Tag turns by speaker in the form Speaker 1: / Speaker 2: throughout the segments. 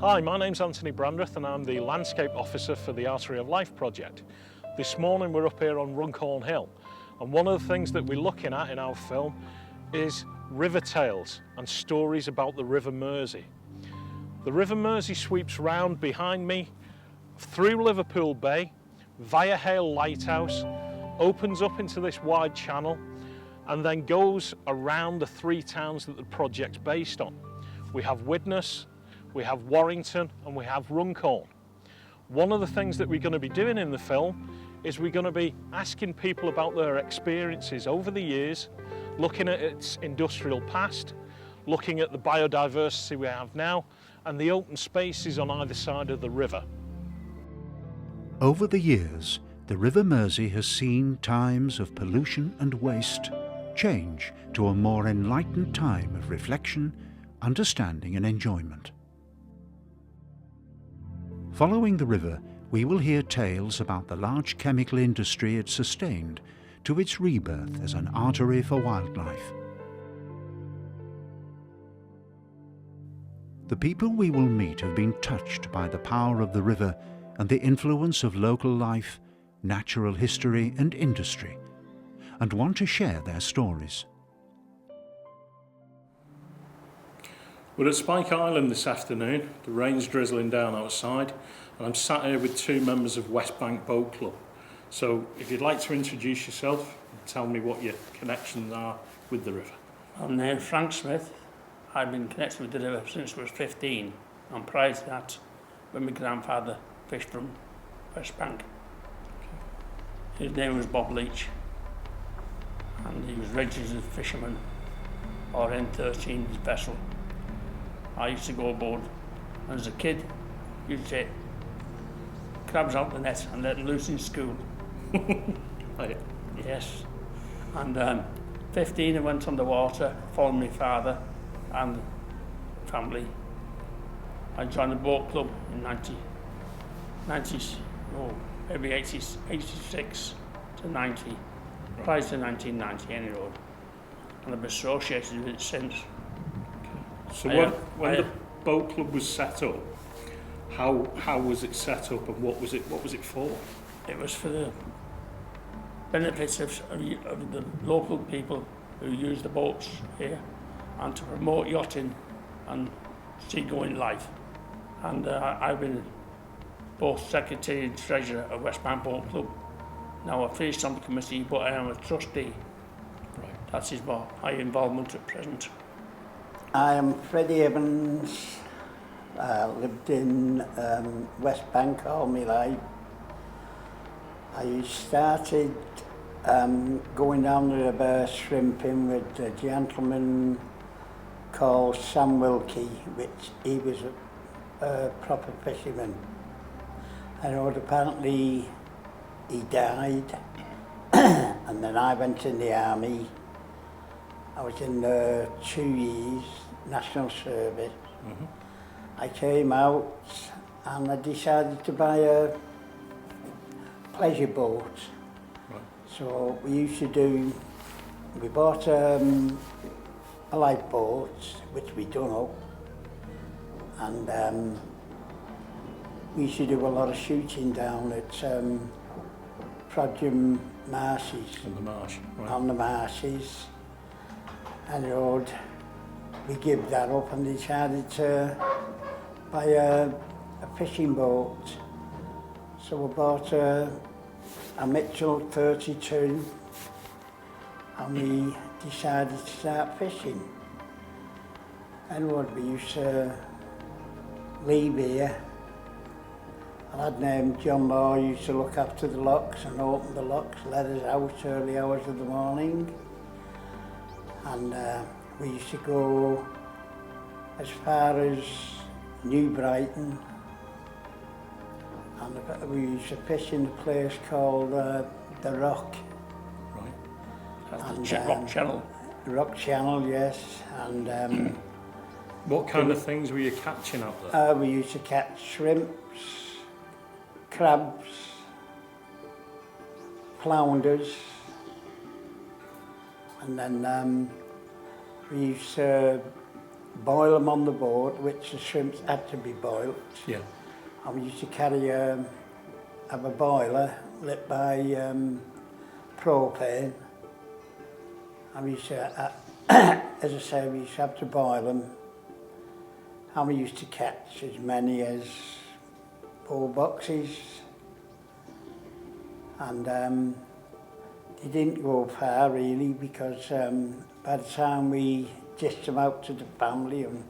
Speaker 1: Hi, my name's Anthony Brandreth and I'm the Landscape Officer for the Artery of Life project. This morning we're up here on Runcorn Hill, and one of the things that we're looking at in our film is river tales and stories about the River Mersey. The River Mersey sweeps round behind me, through Liverpool Bay, via Hale Lighthouse, opens up into this wide channel, and then goes around the three towns that the project's based on. We have Widnes, we have Warrington, and we have Runcorn. One of the things that we're going to be doing in the film is we're going to be asking people about their experiences over the years, looking at its industrial past, looking at the biodiversity we have now, and the open spaces on either side of the river.
Speaker 2: Over the years, the River Mersey has seen times of pollution and waste change to a more enlightened time of reflection, understanding and enjoyment. Following the river, we will hear tales about the large chemical industry it sustained to its rebirth as an artery for wildlife. The people we will meet have been touched by the power of the river and the influence of local life, natural history and industry, and want to share their stories.
Speaker 1: We're at Spike Island this afternoon. The rain's drizzling down outside, and I'm sat here with two members of West Bank Boat Club. So if you'd like to introduce yourself and tell me what your connections are with the river.
Speaker 3: I'm named Frank Smith. I've been connected with the river since I was 15, and prior to that, when my grandfather fished from West Bank. His name was Bob Leach, and he was registered as a fisherman, or N13, his vessel. I used to go aboard, and as a kid, used to take crabs out the net and let them loose in school.
Speaker 1: Oh, yeah.
Speaker 3: Yes. And 15, I went on the water, following my father and family. I joined the boat club in 86 to 90, prior to 1990 anyway. And I've been associated with it since.
Speaker 1: So when the boat club was set up, how was it set up and what was it for?
Speaker 3: It was for the benefits of the local people who use the boats here, and to promote yachting and seagoing life. And I've been both secretary and treasurer of West Bank Boat Club. Now I've finished on the committee, but I am a trustee. Right. That is my involvement at present.
Speaker 4: I am Freddie Evans. I lived in West Bank all my life. I started going down the river shrimping with a gentleman called Sam Wilkie, which he was a proper fisherman. And apparently he died, and then I went in the army. I was in 2 years, national service. Mm-hmm. I came out and I decided to buy a pleasure boat. Right. So we bought a lifeboat, which we done up, and we used to do a lot of shooting down at Prodgam Marshes.
Speaker 1: On the marsh, right.
Speaker 4: On the marshes. And we gave that up and decided to buy a fishing boat. So we bought a Mitchell 32 and we decided to start fishing. And we used to leave here. A lad named John Law used to look after the locks and open the locks, let us out early hours of the morning. And we used to go as far as New Brighton, and we used to fish in a place called the Rock.
Speaker 3: Right. That's the Rock Channel.
Speaker 4: Rock Channel, yes. And
Speaker 1: what kind of things were you catching out there?
Speaker 4: We used to catch shrimps, crabs, flounders, and then we used to boil them on the boat, which the shrimps had to be boiled.
Speaker 1: Yeah.
Speaker 4: And we used to carry, have a boiler lit by propane. And we used to, as I say, we used to have to boil them. And we used to catch as many as 4 boxes. And they didn't go far really, because by the time we dished them out to the family and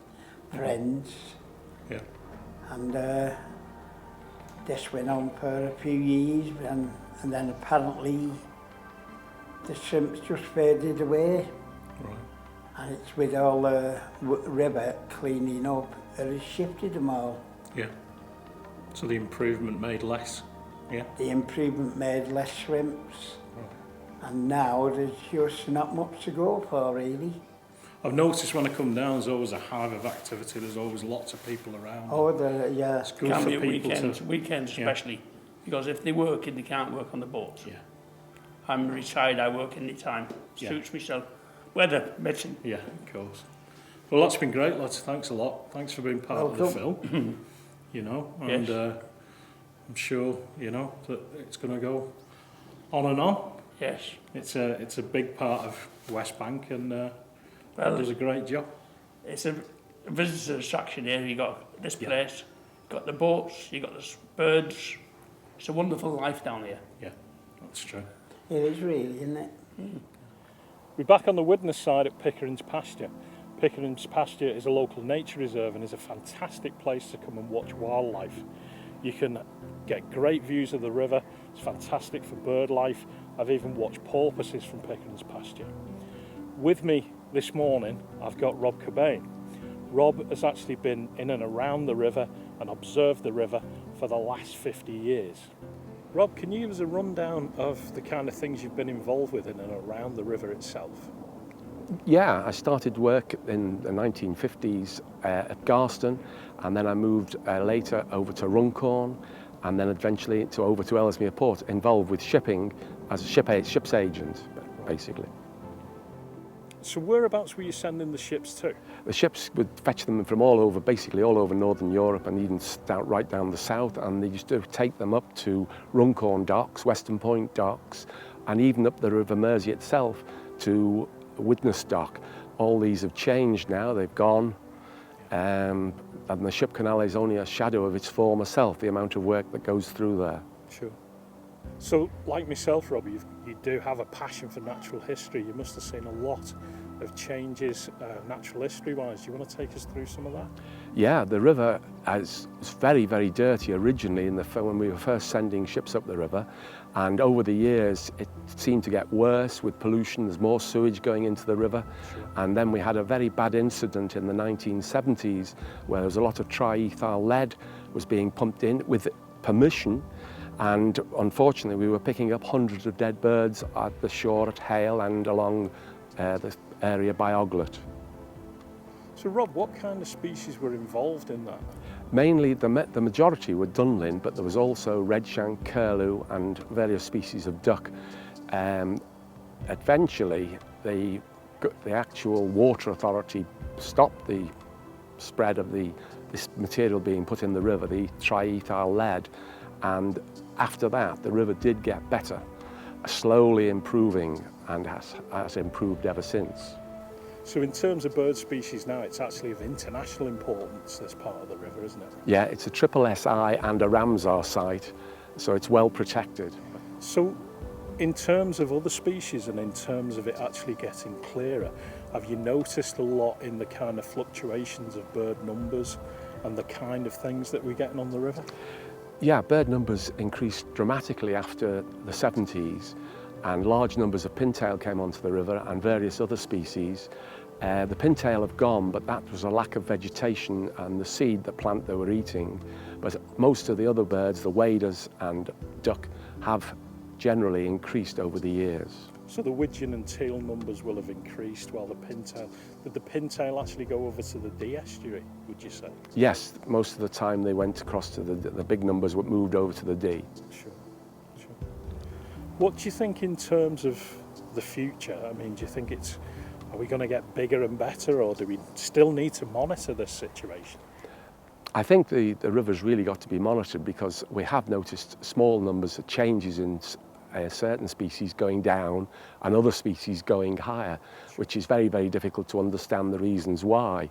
Speaker 4: friends,
Speaker 1: Yeah.
Speaker 4: and this went on for a few years, and then apparently the shrimps just faded away.
Speaker 1: Right.
Speaker 4: And it's with all the river cleaning up, it has shifted them all.
Speaker 1: Yeah. So the improvement made less. Yeah.
Speaker 4: The improvement made less shrimps. And now there's just not much to go for, really.
Speaker 1: I've noticed when I come down, there's always a hive of activity. There's always lots of people around.
Speaker 4: Oh, yeah.
Speaker 1: It's good
Speaker 3: Can
Speaker 1: for
Speaker 3: be at
Speaker 1: people
Speaker 3: weekends, weekends especially, because if they're working, they can't work on the boats.
Speaker 1: Yeah.
Speaker 3: I'm retired, I work any time.
Speaker 1: Yeah.
Speaker 3: Suits myself. Weather permitting.
Speaker 1: Yeah, of course. Well, that's been great, lads. Thanks a lot. Thanks for being part of the film. You know, and
Speaker 3: Yes.
Speaker 1: I'm sure, you know, that it's going to go on and on.
Speaker 3: Yes.
Speaker 1: It's a big part of West Bank, and
Speaker 3: Well,
Speaker 1: it does a great job.
Speaker 3: it's a visitor attraction here. You got this
Speaker 1: Yeah.
Speaker 3: place, you got the boats, you got the birds. It's a wonderful life down here.
Speaker 1: Yeah, that's true.
Speaker 4: It is really, isn't it?
Speaker 1: We're back on the Widnes side at Pickering's Pasture. Pickering's Pasture is a local nature reserve and is a fantastic place to come and watch wildlife. You can get great views of the river. It's fantastic for bird life. I've even watched porpoises from Pickering's Pasture. With me this morning, I've got Rob Cobain. Rob has actually been in and around the river and observed the river for the last 50 years. Rob, can you give us a rundown of the kind of things you've been involved with in and around the river itself?
Speaker 5: Yeah, I started work in the 1950s at Garston, and then I moved later over to Runcorn, and then eventually over to Ellesmere Port, involved with shipping as a ship's agent, basically.
Speaker 1: So whereabouts were you sending the ships to?
Speaker 5: The ships would fetch them from all over, basically all over Northern Europe, and even right down the south, and they used to take them up to Runcorn docks, Western Point docks, and even up the River Mersey itself to Widnes dock. All these have changed now, they've gone, and the ship canal is only a shadow of its former self, the amount of work that goes through there.
Speaker 1: Sure. So, like myself, Rob, you do have a passion for natural history. You must have seen a lot of changes natural history-wise. Do you want to take us through some of that?
Speaker 5: Yeah, the river was very, very dirty originally when we were first sending ships up the river, and over the years it seemed to get worse with pollution. There's more sewage going into the river, and then we had a very bad incident in the 1970s where there was a lot of triethyl lead was being pumped in with permission, and unfortunately we were picking up hundreds of dead birds at the shore at Hale and along the area by Oglet.
Speaker 1: So, Rob, what kind of species were involved in that?
Speaker 5: Mainly, the majority were dunlin, but there was also redshank, curlew, and various species of duck. Eventually, the actual water authority stopped the spread of this material being put in the river, the triethyl lead, and after that, the river did get better, slowly improving, and has improved ever since.
Speaker 1: So in terms of bird species now, it's actually of international importance, this part of the river, isn't it?
Speaker 5: Yeah, it's a triple SI and a Ramsar site, so it's well protected.
Speaker 1: So in terms of other species and in terms of it actually getting clearer, have you noticed a lot in the kind of fluctuations of bird numbers and the kind of things that we're getting on the river?
Speaker 5: Yeah, bird numbers increased dramatically after the 70s, and large numbers of pintail came onto the river and various other species. The pintail have gone, but that was a lack of vegetation and the seed, the plant they were eating. But most of the other birds, the waders and duck, have generally increased over the years.
Speaker 1: So the widgeon and teal numbers will have increased while did the pintail actually go over to the Dee estuary, would you say?
Speaker 5: Yes, most of the time they went across to the big numbers were moved over to the Dee.
Speaker 1: Sure. What do you think in terms of the future? I mean, do you think it's Are we going to get bigger and better, or do we still need to monitor this situation?
Speaker 5: I think the river's really got to be monitored, because we have noticed small numbers of changes in certain species going down and other species going higher, which is very, very difficult to understand the reasons why.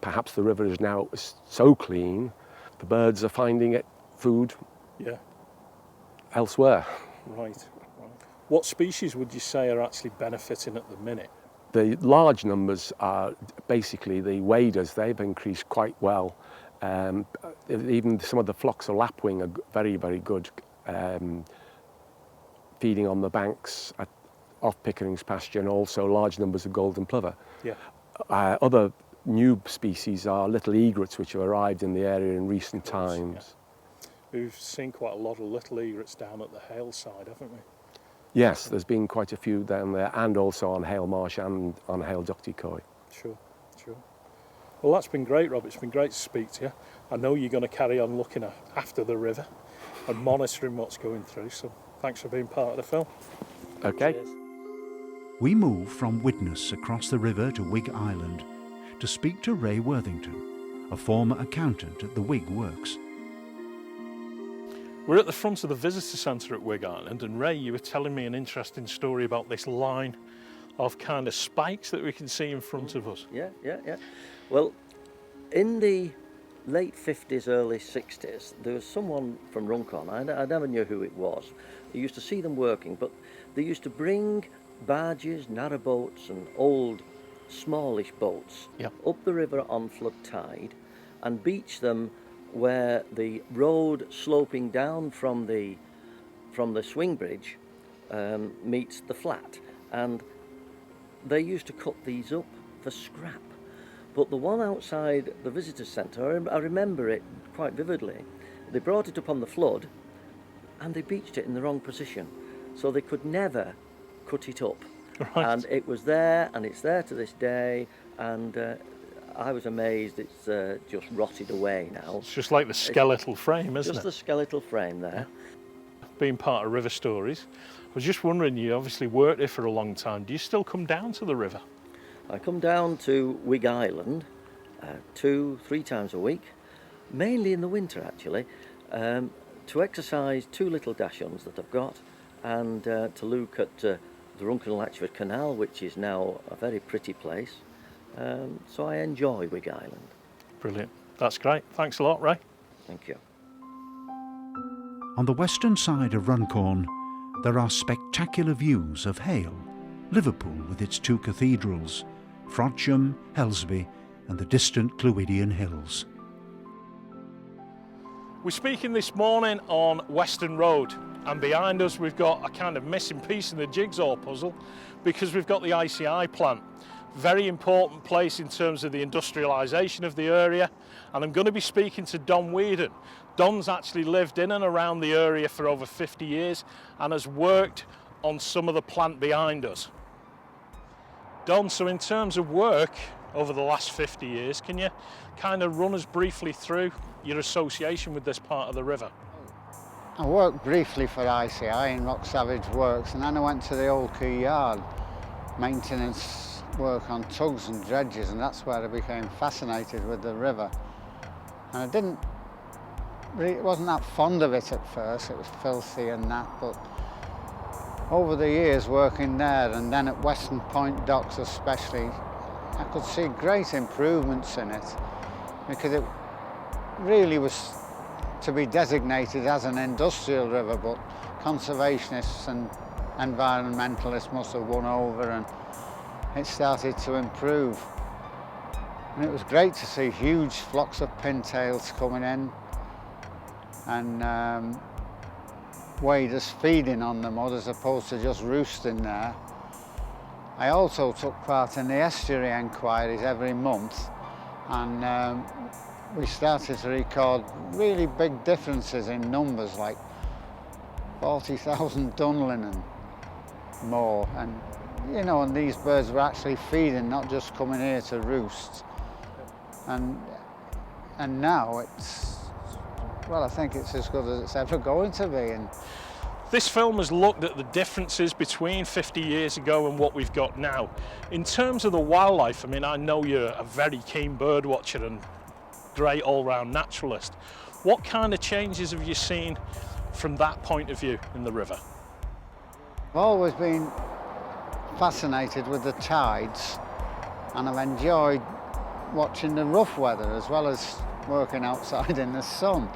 Speaker 5: Perhaps the river is now so clean, the birds are finding it food elsewhere.
Speaker 1: Right. What species would you say are actually benefiting at the minute?
Speaker 5: The large numbers are basically the waders. They've increased quite well. Even some of the flocks of lapwing are very, very good, feeding on the banks off Pickering's pasture, and also large numbers of golden plover.
Speaker 1: Yeah.
Speaker 5: Other new species are little egrets, which have arrived in the area in recent times.
Speaker 1: Yeah. We've seen quite a lot of little egrets down at the Hale side, haven't we?
Speaker 5: Yes, there's been quite a few down there, and also on Hale Marsh and on Hale Ducty-Coy.
Speaker 1: Sure, sure. Well, that's been great, Rob. It's been great to speak to you. I know you're going to carry on looking after the river and monitoring what's going through, so thanks for being part of the film.
Speaker 5: Okay.
Speaker 1: Cheers.
Speaker 2: We move from Widnes across the river to Wigg Island to speak to Ray Worthington, a former accountant at the Wigg Works.
Speaker 1: We're at the front of the visitor centre at Wigg Island, and Ray, you were telling me an interesting story about this line of kind of spikes that we can see in front of us.
Speaker 6: Yeah. Well, in the late 50s, early 60s, there was someone from Runcorn, I never knew who it was. I used to see them working, but they used to bring barges, narrowboats and old smallish boats up the river on flood tide and beach them where the road sloping down from the swing bridge meets the flat, and they used to cut these up for scrap. But the one outside the visitor centre, I remember it quite vividly. They brought it up on the flood and they beached it in the wrong position, so they could never cut it up.
Speaker 1: Right.
Speaker 6: And it was there, and it's there to this day, and I was amazed it's just rotted away now.
Speaker 1: It's just like the skeletal frame, isn't it?
Speaker 6: Just the skeletal frame there.
Speaker 1: Being part of River Stories, I was just wondering, you obviously worked here for a long time. Do you still come down to the river?
Speaker 6: I come down to Wigg Island 2-3 times a week, mainly in the winter actually, to exercise 2 little dash-ons that I've got, and to look at the Runcorn and Widnes Canal, which is now a very pretty place. So I enjoy Wigg Island.
Speaker 1: Brilliant. That's great. Thanks a lot, Ray.
Speaker 6: Thank you.
Speaker 2: On the western side of Runcorn, there are spectacular views of Hale, Liverpool with its 2 cathedrals, Frodsham, Helsby and the distant Clwydian Hills.
Speaker 1: We're speaking this morning on Western Road, and behind us we've got a kind of missing piece in the jigsaw puzzle, because we've got the ICI plant. Very important place in terms of the industrialisation of the area, and I'm going to be speaking to Don Whedon. Don's actually lived in and around the area for over 50 years and has worked on some of the plant behind us. Don, so in terms of work over the last 50 years, can you kind of run us briefly through your association with this part of the river?
Speaker 7: I worked briefly for ICI in Rock Savage Works, and then I went to the Old Quay Yard, maintenance work on tugs and dredges, and that's where I became fascinated with the river. And wasn't that fond of it at first. It was filthy and that, but over the years working there and then at Western Point Docks especially, I could see great improvements in it, because it really was to be designated as an industrial river, but conservationists and environmentalists must have won over and it started to improve. And it was great to see huge flocks of pintails coming in and waders feeding on the mud as opposed to just roosting there. I also took part in the estuary enquiries every month, and we started to record really big differences in numbers, like 40,000 dunlin and more. And you know, and these birds were actually feeding, not just coming here to roost. And now it's, well, I think it's as good as it's ever going to be. And
Speaker 1: This film has looked at the differences between 50 years ago and what we've got now. In terms of the wildlife, I mean, I know you're a very keen bird watcher and great all-round naturalist. What kind of changes have you seen from that point of view in the river?
Speaker 7: I've always been fascinated with the tides, and I've enjoyed watching the rough weather as well as working outside in the sun,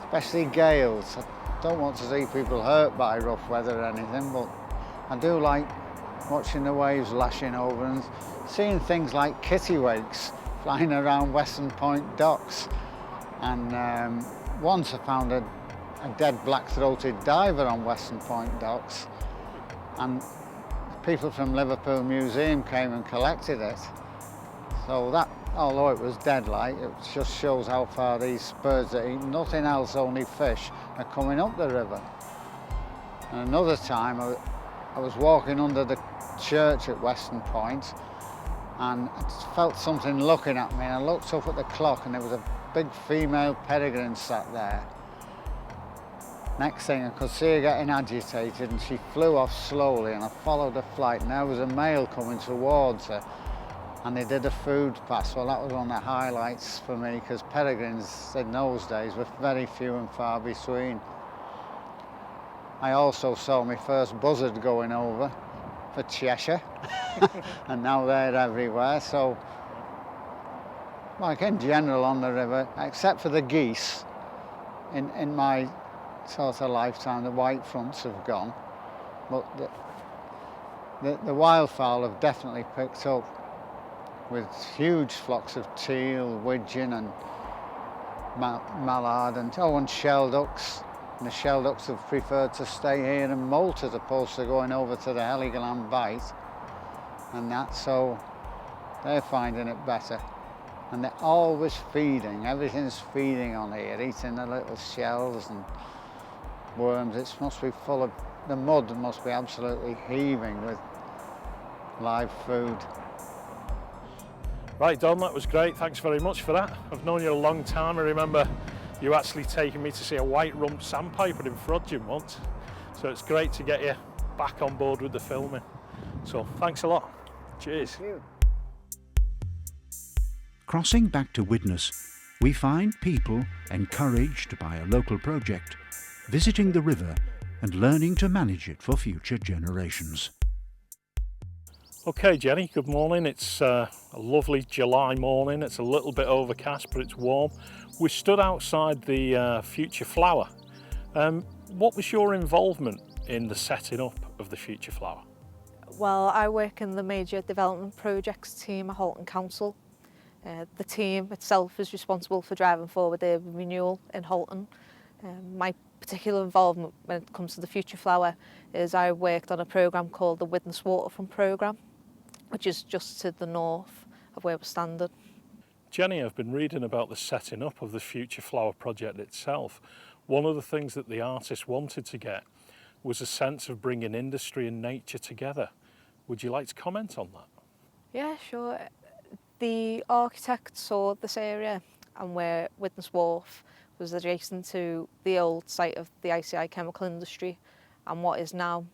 Speaker 7: especially gales. I don't want to see people hurt by rough weather or anything, but I do like watching the waves lashing over and seeing things like kittiwakes flying around Western Point docks. And once I found a dead black-throated diver on Western Point docks, and people from Liverpool Museum came and collected it. So that, although it was dead like, it just shows how far these birds that eat nothing else, only fish, are coming up the river. And another time I was walking under the church at Western Point, and I felt something looking at me, and I looked up at the clock and there was a big female peregrine sat there. Next thing I could see her getting agitated, and she flew off slowly, and I followed her flight, and there was a male coming towards her, and they did a food pass. Well, that was one of the highlights for me, because peregrines in those days were very few and far between. I also saw my first buzzard going over for Cheshire, and now they're everywhere. So, like in general on the river, except for the geese, in my sort of lifetime, the white fronts have gone, but the wildfowl have definitely picked up, with huge flocks of teal, widgeon and mallard and shelducks. And the shelducks have preferred to stay here and molt as opposed to going over to the Heligoland Bight and that, so they're finding it better. And they're always feeding, everything's feeding on here, eating the little shells and worms. It must be full of, the mud must be absolutely heaving with live food.
Speaker 1: Right, Don, that was great. Thanks very much for that. I've known you a long time. I remember you actually taking me to see a white-rumped sandpiper in Frodsham once. So it's great to get you back on board with the filming. So thanks a lot. Cheers.
Speaker 7: Thank you.
Speaker 2: Crossing back to Widnes, we find people encouraged by a local project, visiting the river and learning to manage it for future generations.
Speaker 1: Okay, Jenny, good morning. It's a lovely July morning. It's a little bit overcast, but it's warm. We stood outside the Future Flower. What was your involvement in the setting up of the Future Flower?
Speaker 8: Well, I work in the Major Development Projects team at Warrington Council. The team itself is responsible for driving forward urban renewal in Warrington. My particular involvement when it comes to the Future Flower is I worked on a programme called the Widnes Waterfront Programme, which is just to the north of where we're standing.
Speaker 1: Jenny, I've been reading about the setting up of the Future Flower project itself. One of the things that the artist wanted to get was a sense of bringing industry and nature together. Would you like to comment on that?
Speaker 8: Yeah, sure. The architect saw this area and where Widnes Wharf was adjacent to the old site of the ICI chemical industry and what is now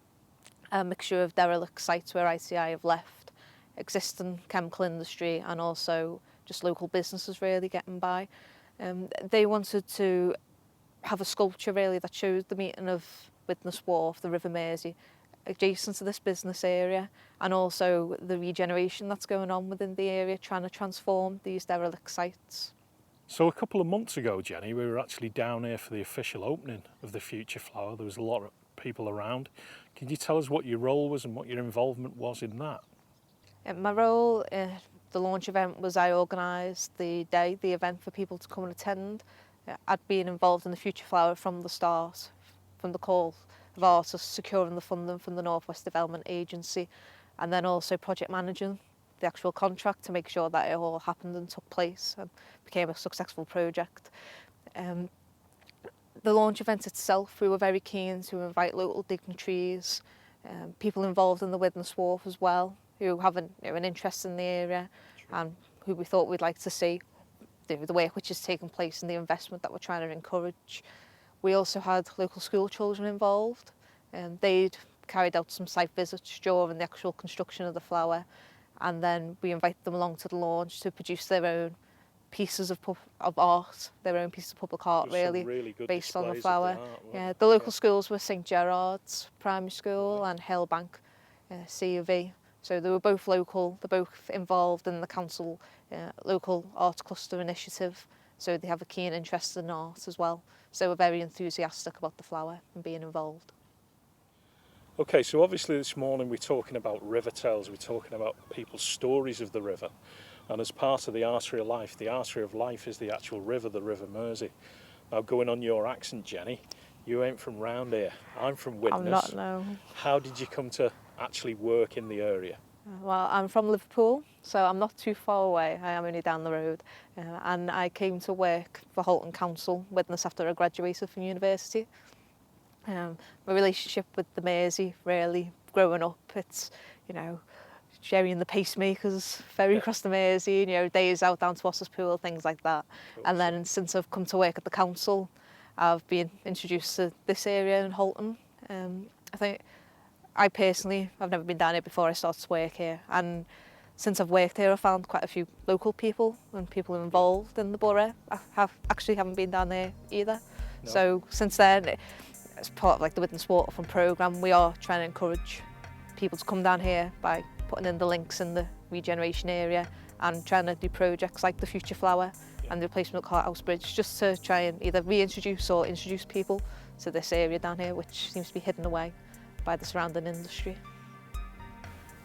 Speaker 8: a mixture of derelict sites where ICI have left, existing chemical industry and also just local businesses really getting by. They wanted to have a sculpture really that shows the meeting of Widnes Wharf, the River Mersey, adjacent to this business area, and also the regeneration that's going on within the area, trying to transform these derelict sites.
Speaker 1: So a couple of months ago, Jenny, we were actually down here for the official opening of the Future Flower. There was a lot of people around. Can you tell us what your role was and what your involvement was in that?
Speaker 8: My role at the launch event was I organised the event for people to come and attend. I'd been involved in the Future Flower from the start, from the call of artists securing the funding from the North West Development Agency, and then also project managing the actual contract to make sure that it all happened and took place and became a successful project. The launch event itself, we were very keen to invite local dignitaries, people involved in the Widnes Wharf as well, who have an interest in the area and who we thought we'd like to see the work which is taking place and the investment that we're trying to encourage. We also had local school children involved, They'd carried out some site visits during the actual construction of the flower, and then we invite them along to the launch to produce their own pieces of art, their own pieces of public art,
Speaker 1: There's some
Speaker 8: really
Speaker 1: good
Speaker 8: based on the
Speaker 1: displays of
Speaker 8: flower.
Speaker 1: art, weren't
Speaker 8: Yeah,
Speaker 1: there?
Speaker 8: the local schools were St Gerard's Primary School and Hillbank C of E. So they were both local, they're both involved in the council local art cluster initiative, so they have a keen interest in art as well. So we're very enthusiastic about the flower and being involved.
Speaker 1: Okay, so obviously this morning we're talking about river tales, we're talking about people's stories of the river. And as part of the Artery of Life is the actual river, the River Mersey. Now, going on your accent, Jenny, you ain't from round here. I'm from Widnes.
Speaker 8: I'm not, no.
Speaker 1: How did you come to actually work in the area?
Speaker 8: Well, I'm from Liverpool, so I'm not too far away. I am only down the road. And I came to work for Halton Council, Widnes, after I graduated from university. My relationship with the Mersey, really, growing up, it's, you know, sharing the pacemakers, ferry across the Mersey, you know, days out down to Osses Pool, things like that. And then since I've come to work at the council, I've been introduced to this area in Halton. I think I personally, I've never been down here before I started to work here, and since I've worked here, I've found quite a few local people and people involved in the borough. I haven't been down there either. No. So since then, as part of like the Widnes Waterfront programme, we are trying to encourage people to come down here by putting in the links in the regeneration area and trying to do projects like the Future Flower and the replacement of Carthouse Bridge, just to try and either reintroduce or introduce people to this area down here, which seems to be hidden away by the surrounding industry.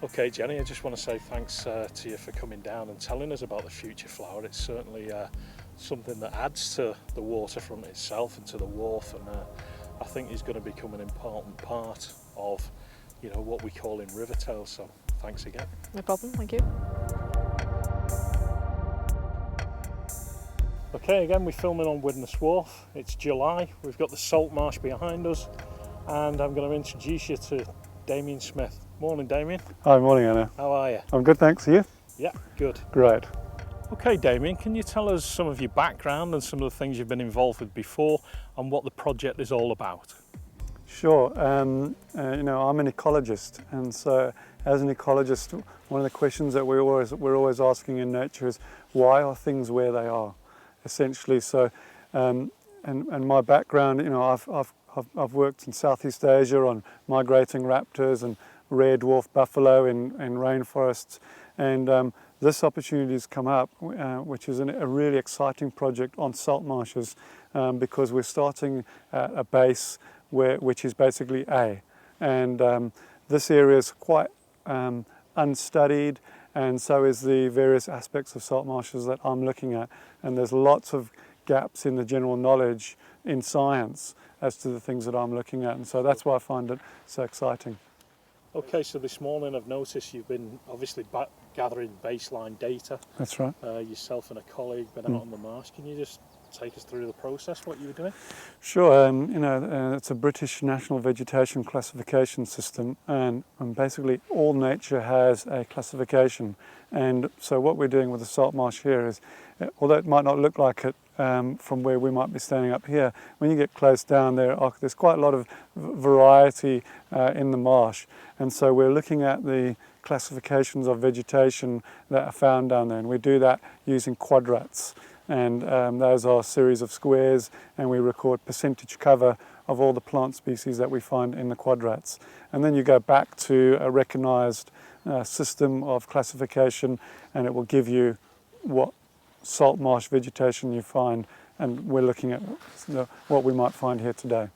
Speaker 1: Okay, Jenny, I just want to say thanks to you for coming down and telling us about the Future Flower. It's certainly something that adds to the waterfront itself and to the wharf, and I think is going to become an important part of, you know, what we call in river tales. So thanks again.
Speaker 8: No problem, thank you.
Speaker 1: Okay, again, we're filming on Widnes Wharf. It's July, we've got the salt marsh behind us, and I'm going to introduce you to Damien Smith. Morning, Damien.
Speaker 9: Hi, morning, Anna.
Speaker 1: How are you?
Speaker 9: I'm good, thanks. You?
Speaker 1: Yeah, good.
Speaker 9: Great.
Speaker 1: Okay, Damien, can you tell us some of your background and some of the things you've been involved with before and what the project is all about?
Speaker 9: Sure. You know, I'm an ecologist, and so as an ecologist, one of the questions that we're always asking in nature is, why are things where they are, essentially? So, and my background, you know, I've worked in Southeast Asia on migrating raptors and rare dwarf buffalo in rainforests, and this opportunity has come up, which is a really exciting project on salt marshes, because we're starting at a base which is basically and this area is quite unstudied, and so is the various aspects of salt marshes that I'm looking at, and there's lots of gaps in the general knowledge in science as to the things that I'm looking at, and so that's why I find it so exciting.
Speaker 1: Okay, so this morning I've noticed you've been obviously gathering baseline data.
Speaker 9: That's right.
Speaker 1: Yourself and a colleague been out on the marsh. Can you just take us through the process, what you were doing?
Speaker 9: Sure. You know, it's a British National Vegetation Classification System, and basically all nature has a classification. And so what we're doing with the salt marsh here is, although it might not look like it from where we might be standing up here, when you get close down there's quite a lot of variety in the marsh. And so we're looking at the classifications of vegetation that are found down there, and we do that using quadrats. And those are a series of squares, and we record percentage cover of all the plant species that we find in the quadrats. And then you go back to a recognised system of classification, and it will give you what salt marsh vegetation you find, and we're looking at what we might find here today.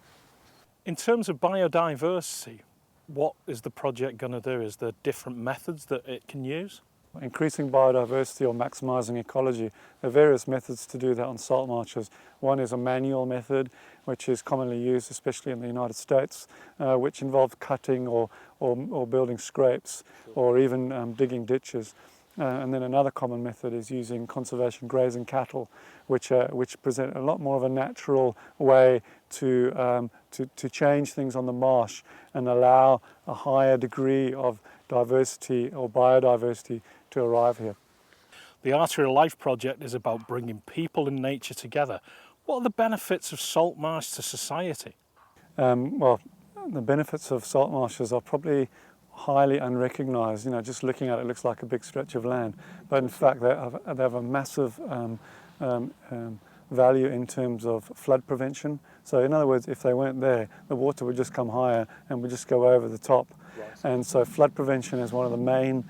Speaker 1: In terms of biodiversity, what is the project going to do? Is there different methods that it can use?
Speaker 9: Increasing biodiversity or maximising ecology, there are various methods to do that on salt marshes. One is a manual method, which is commonly used, especially in the United States, which involves cutting or building scrapes, or even digging ditches. And then another common method is using conservation grazing cattle, which present a lot more of a natural way to change things on the marsh and allow a higher degree of diversity or biodiversity to arrive here.
Speaker 1: The Artery of Life project is about bringing people and nature together. What are the benefits of salt marsh to society?
Speaker 9: Well, the benefits of salt marshes are probably highly unrecognised. You know, just looking at it, it looks like a big stretch of land, but in fact they have a massive value in terms of flood prevention. So in other words, if they weren't there, the water would just come higher and would just go over the top.
Speaker 1: Right.
Speaker 9: And so flood prevention is one of the main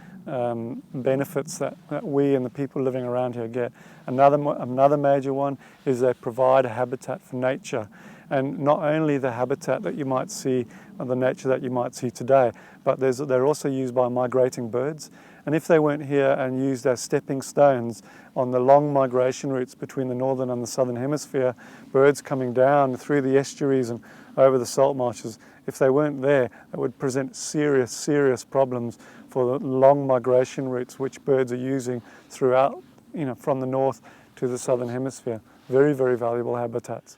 Speaker 9: benefits that we and the people living around here get. Another major one is they provide a habitat for nature. And not only the habitat that you might see, the nature that you might see today, but they're also used by migrating birds. And if they weren't here and used as stepping stones on the long migration routes between the northern and the southern hemisphere, birds coming down through the estuaries and over the salt marshes, if they weren't there, it would present serious, serious problems for the long migration routes which birds are using throughout, you know, from the north to the southern hemisphere. Very, very valuable habitats.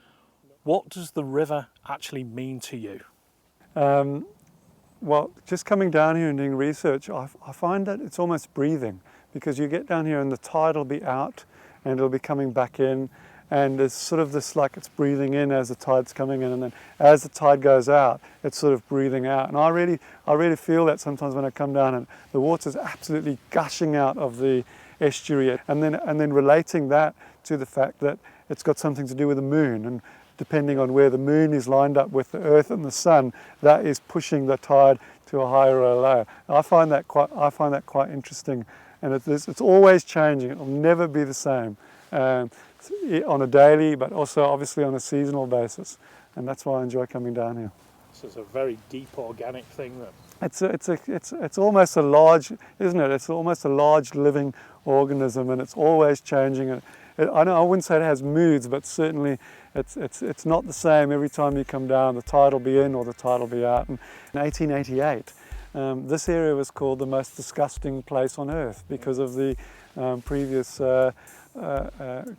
Speaker 1: What does the river actually mean to you?
Speaker 9: Well, just coming down here and doing research, I find that it's almost breathing, because you get down here and the tide will be out and it'll be coming back in, and there's sort of this, like, it's breathing in as the tide's coming in, and then as the tide goes out, it's sort of breathing out. And I really feel that sometimes when I come down and the water's absolutely gushing out of the estuary, and then relating that to the fact that it's got something to do with the moon, and depending on where the moon is lined up with the earth and the sun, that is pushing the tide to a higher or a lower. I find that quite interesting, and it's always changing. It will never be the same on a daily, but also obviously on a seasonal basis, and that's why I enjoy coming down here.
Speaker 1: This is a very deep organic thing then.
Speaker 9: It's almost a large, isn't it? It's almost a large living organism, and it's always changing. I wouldn't say it has moods, but certainly it's not the same every time you come down. The tide will be in or the tide will be out. And in 1888, this area was called the most disgusting place on earth because of the previous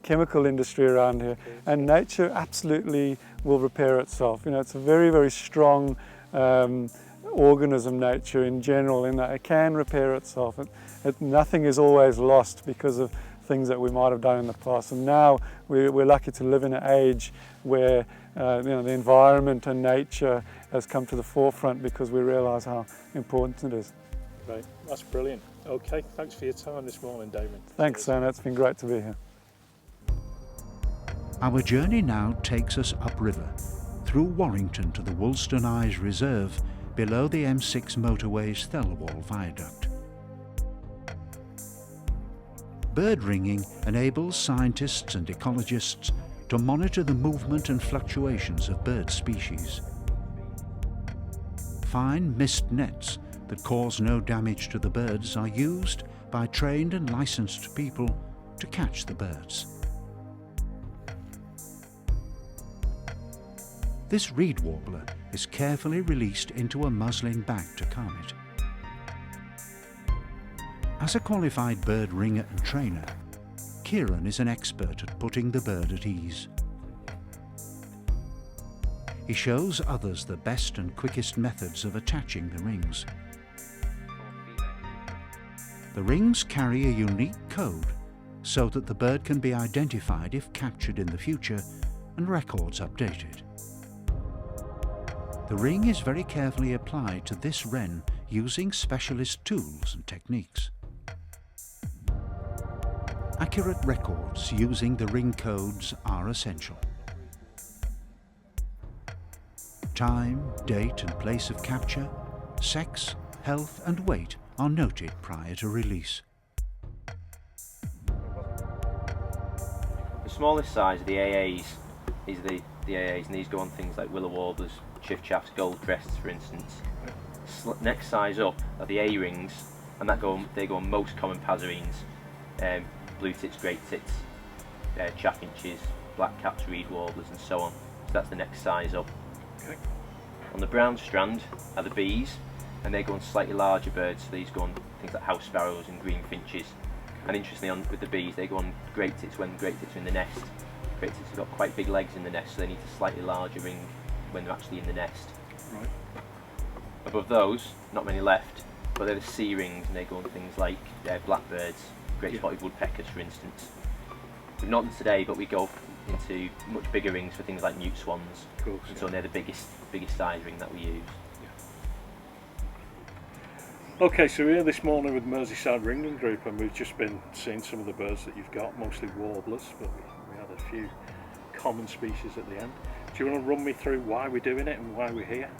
Speaker 9: chemical industry around here. And nature absolutely will repair itself. You know, it's a very, very strong organism, nature in general, in that it can repair itself. Nothing is always lost because of things that we might have done in the past, and now we're lucky to live in an age where you know, the environment and nature has come to the forefront because we realise how important it is.
Speaker 1: Right, that's brilliant. Okay, thanks for your time this morning, Damon.
Speaker 9: Thanks, Sam. It's been great to be here.
Speaker 2: Our journey now takes us upriver, through Warrington to the Woolston Eyes Reserve below the M6 motorway's Thelwall Viaduct. Bird ringing enables scientists and ecologists to monitor the movement and fluctuations of bird species. Fine mist nets that cause no damage to the birds are used by trained and licensed people to catch the birds. This reed warbler is carefully released into a muslin bag to calm it. As a qualified bird ringer and trainer, Kieran is an expert at putting the bird at ease. He shows others the best and quickest methods of attaching the rings. The rings carry a unique code so that the bird can be identified if captured in the future and records updated. The ring is very carefully applied to this wren using specialist tools and techniques. Accurate records using the ring codes are essential. Time, date and place of capture, sex, health and weight are noted prior to release.
Speaker 10: The smallest size of the AAs is the AAs, and these go on things like willow warblers, chiffchaffs, gold crests for instance. Next size up are the A-rings, and they go on most common passerines. Blue tits, great tits, chaffinches, black caps, reed warblers and so on. So that's the next size up. Okay. On the brown strand are the bees, and they go on slightly larger birds, so these go on things like house sparrows and green finches. And interestingly, with the bees, they go on great tits when great tits are in the nest. Great tits have got quite big legs in the nest, so they need a slightly larger ring when they're actually in the nest.
Speaker 1: Right.
Speaker 10: Above those, not many left, but they're the C rings, and they go on things like blackbirds, great spotted woodpeckers for instance. We've not done today, but we go into much bigger rings for things like newt swans.
Speaker 1: Of course,
Speaker 10: and so they're the biggest size ring that we use.
Speaker 1: Okay, so we're here this morning with Merseyside Ringing Group, and we've just been seeing some of the birds that you've got, mostly warblers, but we had a few common species at the end. Do you want to run me through why we're doing it and why we're here?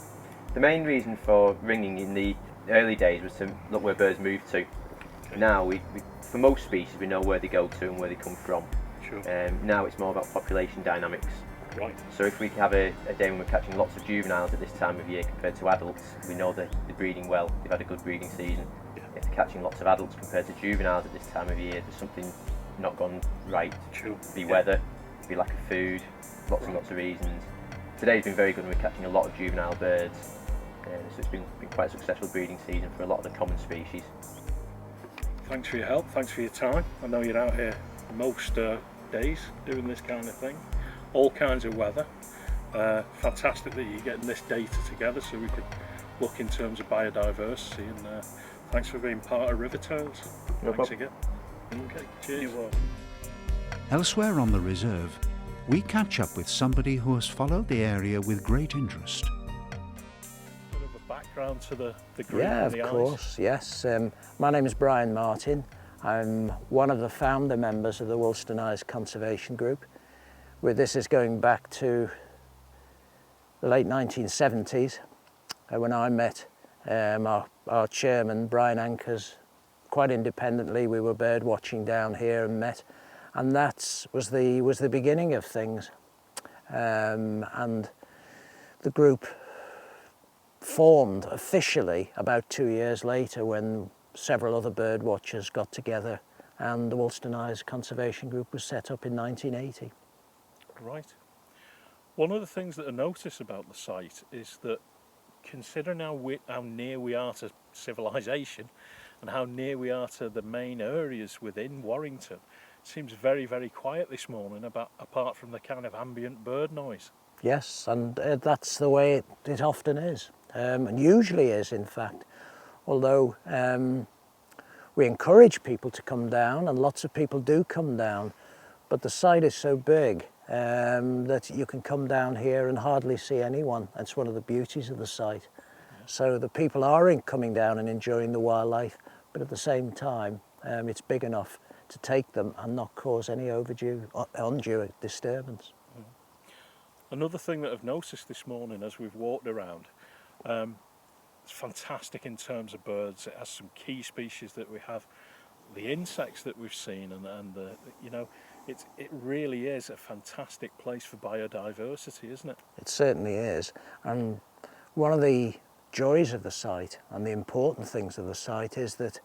Speaker 10: The main reason for ringing in the early days was to look where birds move to.
Speaker 1: Okay.
Speaker 10: Now, we for most species, we know where they go to and where they come from.
Speaker 1: Sure.
Speaker 10: Now it's more about population dynamics.
Speaker 1: Right.
Speaker 10: So if we have a day when we're catching lots of juveniles at this time of year compared to adults, we know that they're breeding well, they've had a good breeding season.
Speaker 1: Yeah.
Speaker 10: If they're catching lots of adults compared to juveniles at this time of year, there's something not gone right.
Speaker 1: Sure.
Speaker 10: Be weather, be lack of food, lots and lots of reasons. Today's been very good and we're catching a lot of juvenile birds, so it's been quite a successful breeding season for a lot of the common species.
Speaker 1: Thanks for your help, thanks for your time. I know you're out here most days doing this kind of thing, all kinds of weather. Fantastic that you're getting this data together so we can look in terms of biodiversity, and thanks for being part of River Tales.
Speaker 10: No
Speaker 1: Thanks
Speaker 10: problem.
Speaker 1: again. Okay, cheers.
Speaker 2: Elsewhere on the reserve, we catch up with somebody who has followed the area with great interest.
Speaker 1: Bit of a background to the group.
Speaker 11: Yeah,
Speaker 1: and
Speaker 11: of
Speaker 1: the
Speaker 11: course, yes. My name is Brian Martin. I'm one of the founder members of the Woolston Eyes Conservation Group. This is going back to the late 1970s when I met our chairman, Brian Anchors, quite independently. We were bird watching down here and met, and that was the beginning of things. And the group formed officially about 2 years later when several other bird watchers got together, and the Woolston Eyes Conservation Group was set up in 1980.
Speaker 1: Right. One of the things that I notice about the site is that, considering how near we are to civilization and how near we are to the main areas within Warrington, it seems very, very quiet this morning, apart from the kind of ambient bird noise.
Speaker 11: Yes, and that's the way it often is, and usually is, in fact. Although we encourage people to come down, and lots of people do come down, but the site is so big that you can come down here and hardly see anyone. That's one of the beauties of the site. Yeah. So the people are coming down and enjoying the wildlife, but at the same time it's big enough to take them and not cause any undue disturbance.
Speaker 1: Mm. Another thing that I've noticed this morning as we've walked around, it's fantastic in terms of birds. It has some key species that we have, the insects that we've seen, and the, you know, it really is a fantastic place for biodiversity, isn't it?
Speaker 11: It certainly is, and one of the joys of the site and the important things of the site is that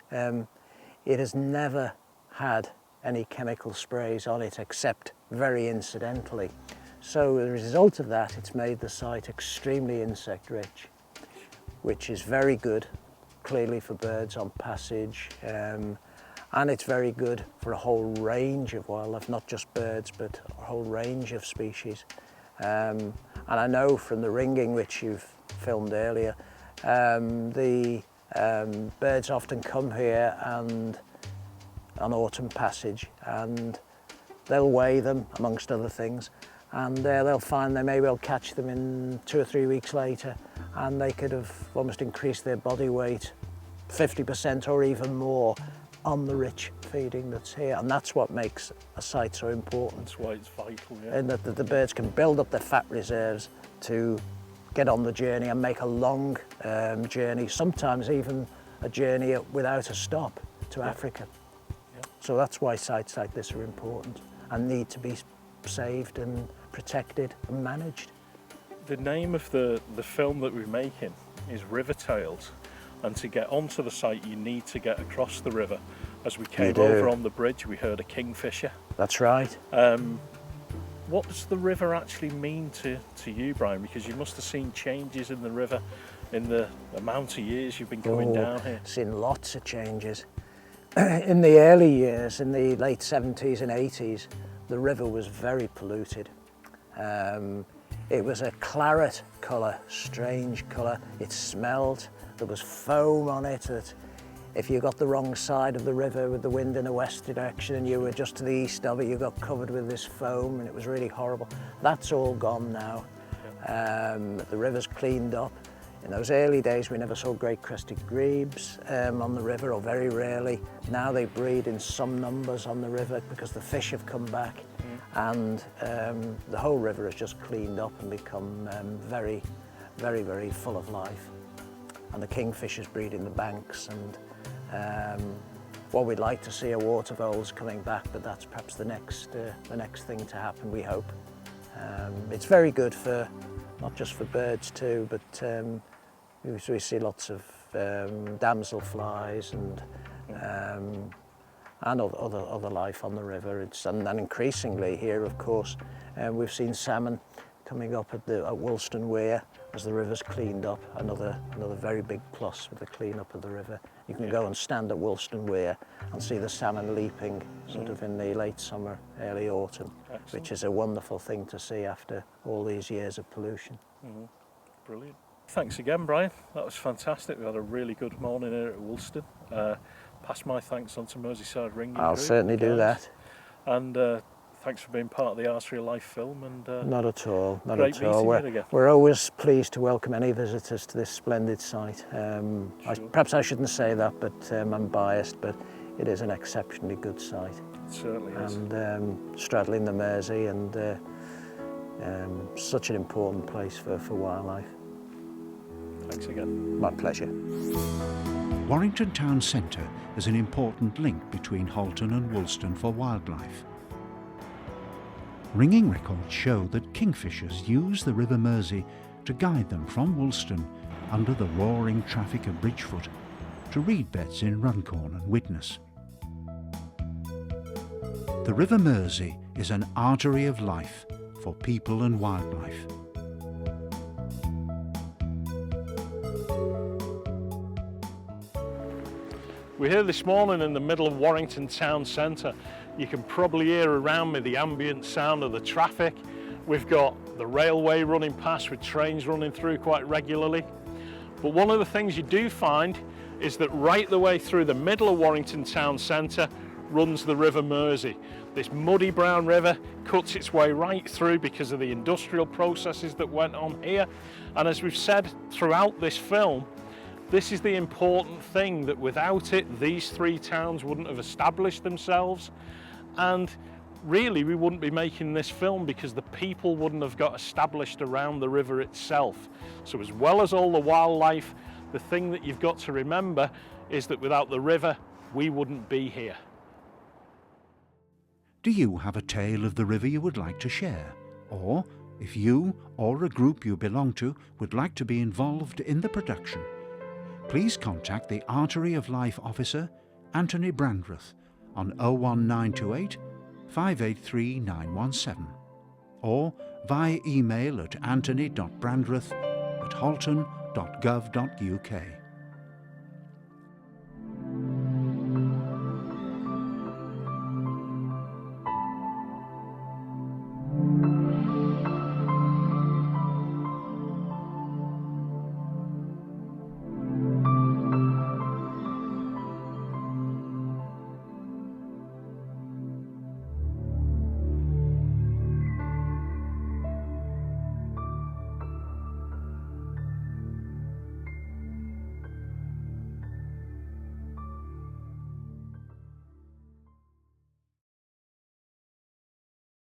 Speaker 11: it has never had any chemical sprays on it except very incidentally. So as a result of that, it's made the site extremely insect rich, which is very good clearly for birds on passage, and it's very good for a whole range of wildlife, not just birds but a whole range of species. And I know from the ringing which you've filmed earlier, the birds often come here and on autumn passage, and they'll weigh them amongst other things, and they'll find they may well catch them in 2 or 3 weeks later, and they could have almost increased their body weight 50% or even more on the rich feeding that's here. And that's what makes a site so important.
Speaker 1: That's why it's vital, yeah.
Speaker 11: And that the birds can build up their fat reserves to get on the journey and make a long journey, sometimes even a journey without a stop to Africa.
Speaker 1: Yeah.
Speaker 11: So that's why sites like this are important and need to be saved and protected and managed.
Speaker 1: The name of the film that we're making is River Tales, and to get onto the site you need to get across the river. As we came over on the bridge, we heard a kingfisher.
Speaker 11: That's right.
Speaker 1: What does the river actually mean to you, Brian? Because you must have seen changes in the river in the amount of years you've been coming down here.
Speaker 11: Seen lots of changes. In the early years, in the late 70s and 80s, the river was very polluted. It was a claret colour, strange colour. It smelled, there was foam on it. if you got the wrong side of the river with the wind in a west direction and you were just to the east of it, you got covered with this foam and it was really horrible. That's all gone now. The river's cleaned up. In those early days we never saw great crested grebes on the river, or very rarely. Now they breed in some numbers on the river because the fish have come back, and the whole river has just cleaned up and become very, very, very full of life. And the kingfishers breed in the banks, and what we'd like to see are water voles coming back, but that's perhaps the next thing to happen, we hope. It's very good for, not just for birds too, but we see lots of damselflies and other life on the river. And increasingly here, of course, we've seen salmon coming up at Woolston Weir as the river's cleaned up. Another very big plus with the clean up of the river. You can go and stand at Woolston Weir and see the salmon leaping sort of in the late summer, early autumn. Excellent. Which is a wonderful thing to see after all these years of pollution.
Speaker 1: Brilliant. Thanks again, Brian. That was fantastic. We had a really good morning here at Woolston. Pass my thanks on to Merseyside Ringing
Speaker 11: I'll
Speaker 1: Group,
Speaker 11: certainly do that.
Speaker 1: And thanks for being part of the Artery of Life film. And
Speaker 11: not at all, not
Speaker 1: great
Speaker 11: at all. We're always pleased to welcome any visitors to this splendid site. Perhaps I shouldn't say that, but I'm biased, but it is an exceptionally good site.
Speaker 1: It certainly is.
Speaker 11: And straddling the Mersey, and such an important place for wildlife.
Speaker 1: Thanks again.
Speaker 11: My pleasure.
Speaker 2: Warrington Town Centre is an important link between Halton and Woolston for wildlife. Ringing records show that kingfishers use the River Mersey to guide them from Woolston under the roaring traffic of Bridgefoot to reed beds in Runcorn and Widnes. The River Mersey is an artery of life for people and wildlife.
Speaker 1: We're here this morning in the middle of Warrington Town Centre. You can probably hear around me the ambient sound of the traffic. We've got the railway running past with trains running through quite regularly. But one of the things you do find is that right the way through the middle of Warrington Town Centre runs the River Mersey. This muddy brown river cuts its way right through because of the industrial processes that went on here. And as we've said throughout this film, this is the important thing, that without it, these three towns wouldn't have established themselves. And really, we wouldn't be making this film because the people wouldn't have got established around the river itself. So as well as all the wildlife, the thing that you've got to remember is that without the river, we wouldn't be here.
Speaker 2: Do you have a tale of the river you would like to share? Or, if you or a group you belong to would like to be involved in the production, please contact the Artery of Life officer, Anthony Brandreth, on 01928 583 917, or via email at anthony.brandreth@halton.gov.uk.